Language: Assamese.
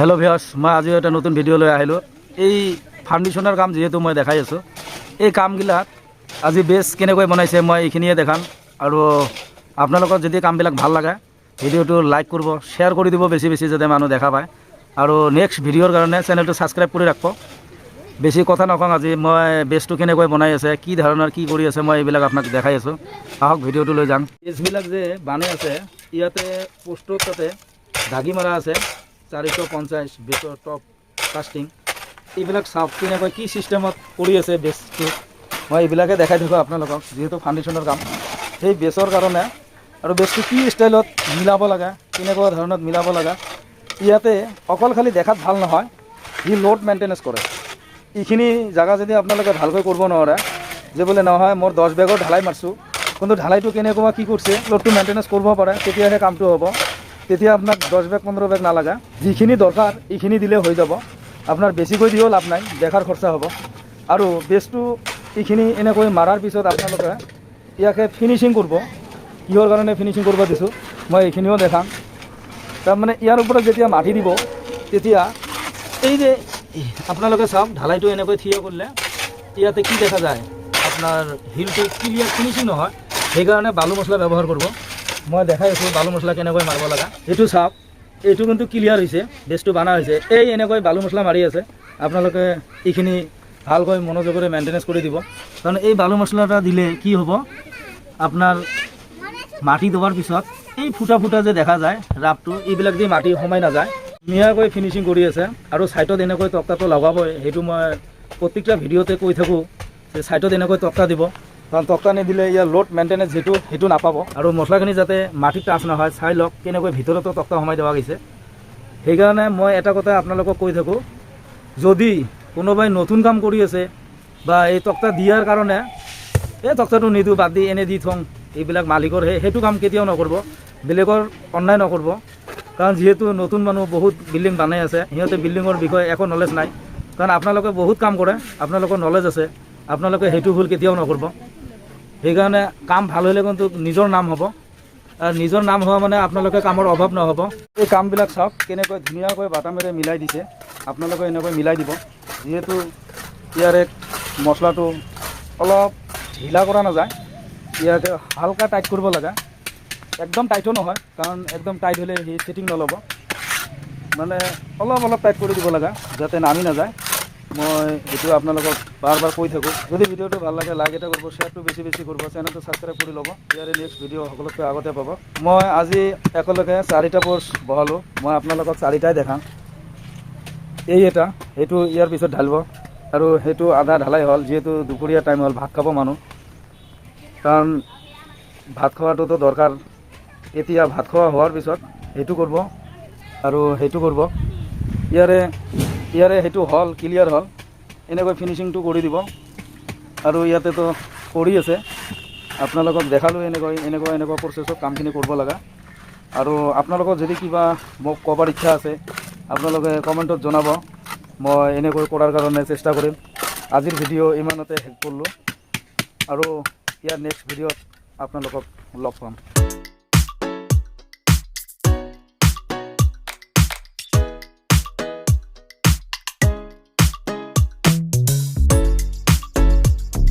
हेलो ভিউয়াৰ্স मैं आज এটা নতুন ভিডিও লৈ আহিলো এই ফাউন্ডেশনৰ কাম যেহেতু মই দেখাই আছো এই কামগিলা আজি বেছ কেনেকৈ বনাইছে মই এইখিনিয়ে দেখাম আৰু আপোনালোকৰ যদি কামবিলাক ভাল লাগে ভিডিওটো লাইক কৰিব শেয়াৰ কৰি দিব বেছি বেছি যাতে মানুহ দেখা পায় আৰু নেক্সট ভিডিওৰ কাৰণে চেনেলটো সাবস্ক্ৰাইব কৰি ৰাখক বেছি কথা নকওঁ আজি মই বেছটো কেনেকৈ বনাই আছে কি ধৰণৰ কি কৰি আছে মই এইবিলাক আপোনাক দেখাই আছো আহক ভিডিওটো লৈ যাম বেছবিলাক যে বানে আছে ইয়াতে পোষ্টৰ তাতে দাগি মাৰা আছে 450 বেছৰ টপ কাস্টিং এইবিলাক সাফ কেনেকৈ কি সিস্টেমত কৰি আছে বেছটো মই এইবিলাকে দেখাই থাকো আপোনালোকক যেহেতু ফাউন্ডেশনৰ কাম সেই বেছৰ কাৰণে আৰু বেছটো কি ষ্টাইলত মিলাব লাগে কেনেকুৱা ধৰণত মিলাব লাগে ইয়াতে অকল খালি দেখাত ভাল নহয় ই লোড মেইনটেনেন্স কৰে এইখিনি জায়গা যদি আপোনালোকে ভালকৈ কৰিব নোৱাৰে যে বলে নহয় মোৰ 10 বেগৰ ঢালাই মাৰছো কিন্তু ঢালাইটো কেনেকুৱা কি কৰিছে লোডটো মেইনটেনেন্স কৰিব পাৰে তেতিয়াহে কামটো হ'ব তেতিয়া আপোনাক 10 বেগ 15 বেগ নালাগা যিখিনি দৰকাৰ এইখিনি দিলে হৈ যাব আপোনাৰ বেছিকৈ দিও লাভ নাই দেখাৰ খৰচা হ'ব আৰু বেছটো এইখিনি এনেকৈ মাৰাৰ পিছত আপোনালোকে ইয়াকে ফিনিশিং কৰিব কিহৰ কাৰণে ফিনিশিং কৰিব দিছো মই এইখিনিও দেখাম তাৰ মানে ইয়াৰ ওপৰত যেতিয়া মাটি দিব তেতিয়া এই যে আপোনালোকে চাওক ঢালাইটো এনেকৈ থিয় কৰিলে ইয়াতে কি দেখা যায় আপোনাৰ হিলটো ক্লিয়াৰ ফিনিশিং নহয় সেইকাৰণে বালু মছলা ব্যৱহাৰ কৰিব মই দেখাই আছো বালু মছলা কেনেকৈ মাৰিব লাগা এটো চাওক এটো কিন্তু ক্লিয়াৰ হৈছে বেছটো বানা হৈছে এই এনেকৈ বালু মছলা মাৰি আছে আপোনালোকে এইখিনি ভালকৈ মনোযোগৰে মেইনটেনেন্স কৰি দিব কাৰণ এই বালু মছলাটা দিলে কি হ'ব আপোনাৰ মাটি দবাৰ পিছত এই ফুটা ফুটা যে দেখা যায় ৰাপটো এইবিলাক দি মাটি সোমাই না যায় ধুনীয়াকৈ ফিনিশিং কৰি আছে আৰু সাইডত এনেকৈ তক্তাটো লগাবই হেতু মই প্ৰত্যেকটা ভিডিওতে কৈ থাকো যে সাইডত এনেকৈ তক্তা দিব কাৰণ তক্তা নিদিলে ইয়াৰ লোড মেইনটেনেন্স হেতু নাপাব আৰু মছলাখিনি যাতে মাটি টাচ নহয় চাই লওক কেনেকৈ ভিতৰতো তক্তা সোমাই দেৱা গৈছে সেইকাৰণে মই এটা কথা আপোনালোকক কৈ থাকো যদি কোনোবাই নতুন কাম কৰি আছে বা এই তক্তা দিয়াৰ কাৰণে এই তক্তাটো নিদু বাদ দি এনে দি থং এইবিলাক মালিকৰ হেতু কাম কেতিয়াও নকৰিব বেলেগৰ অন্যায় নকৰিব কাৰণ যেহেতু নতুন মানুহ বহুত বিল্ডিং বনাই আছে সিহঁতে বিল্ডিঙৰ বিষয়ে একো নলেজ নাই কাৰণ আপোনালোকে বহুত কাম কৰে আপোনালোকৰ নলেজ আছে আপোনালোকে হেতু ভুল কেতিয়াও নকৰিব সেইকাৰণে কাম ভাল হ'লে কিন্তু নিজৰ নাম হ'ব আৰু নিজৰ নাম হোৱা মানে আপোনালোকে কামৰ অভাৱ নহ'ব এই কামবিলাক চাওক কেনেকৈ ধুনীয়াকৈ বাটামেৰে মিলাই দিছে আপোনালোকে এনেকৈ মিলাই দিব যেহেতু ইয়াৰে মছলাটো অলপ ঢিলা কৰা নাযায় ইয়াতে হালকা টাইট কৰিব লাগে একদম টাইটো নহয় কাৰণ একদম টাইট হ'লে সি ফিটিং নল'ব মানে অলপ অলপ টাইট কৰি দিব লাগে যাতে নামি নাযায় মই এইটো আপোনালোকক বাৰ বাৰ কৈ থাকোঁ যদি ভিডিওটো ভাল লাগে লাইক এটা কৰিব শ্বেয়াৰটো বেছি বেছি কৰিব চেনেলটো ছাবস্ক্ৰাইব কৰি ল'ব ইয়াৰে নেক্সট ভিডিঅ' সকলোতকৈ আগতে পাব মই আজি একেলগে 4টা পোষ্ট বহালোঁ মই আপোনালোকক 4টাই দেখাম এই এটা সেইটো ইয়াৰ পিছত ঢালিব আৰু সেইটো আধা ঢালাই হ'ল যিহেতু দুপৰীয়া টাইম হ'ল ভাত খাব মানুহ কাৰণ ভাত খোৱাটোতো দৰকাৰ এতিয়া ভাত খোৱা হোৱাৰ পিছত সেইটো কৰিব আৰু সেইটো কৰিব ইয়াৰে সেইটো হল ক্লিয়াৰ হল এনেকৈ ফিনিশিংটো কৰি দিব আৰু ইয়াতেতো কৰি আছে আপোনালোকক দেখালোঁ এনেকুৱা প্ৰচেছত কামখিনি কৰিব লগা আৰু আপোনালোকৰ যদি কিবা মোক ক'বৰ ইচ্ছা আছে আপোনালোকে কমেণ্টত জনাব মই এনেকৈ কৰাৰ কাৰণে চেষ্টা কৰিম আজিৰ ভিডিঅ' ইমানতে শেষ কৰিলোঁ আৰু ইয়াৰ নেক্সট ভিডিঅ'ত আপোনালোকক লগ পাম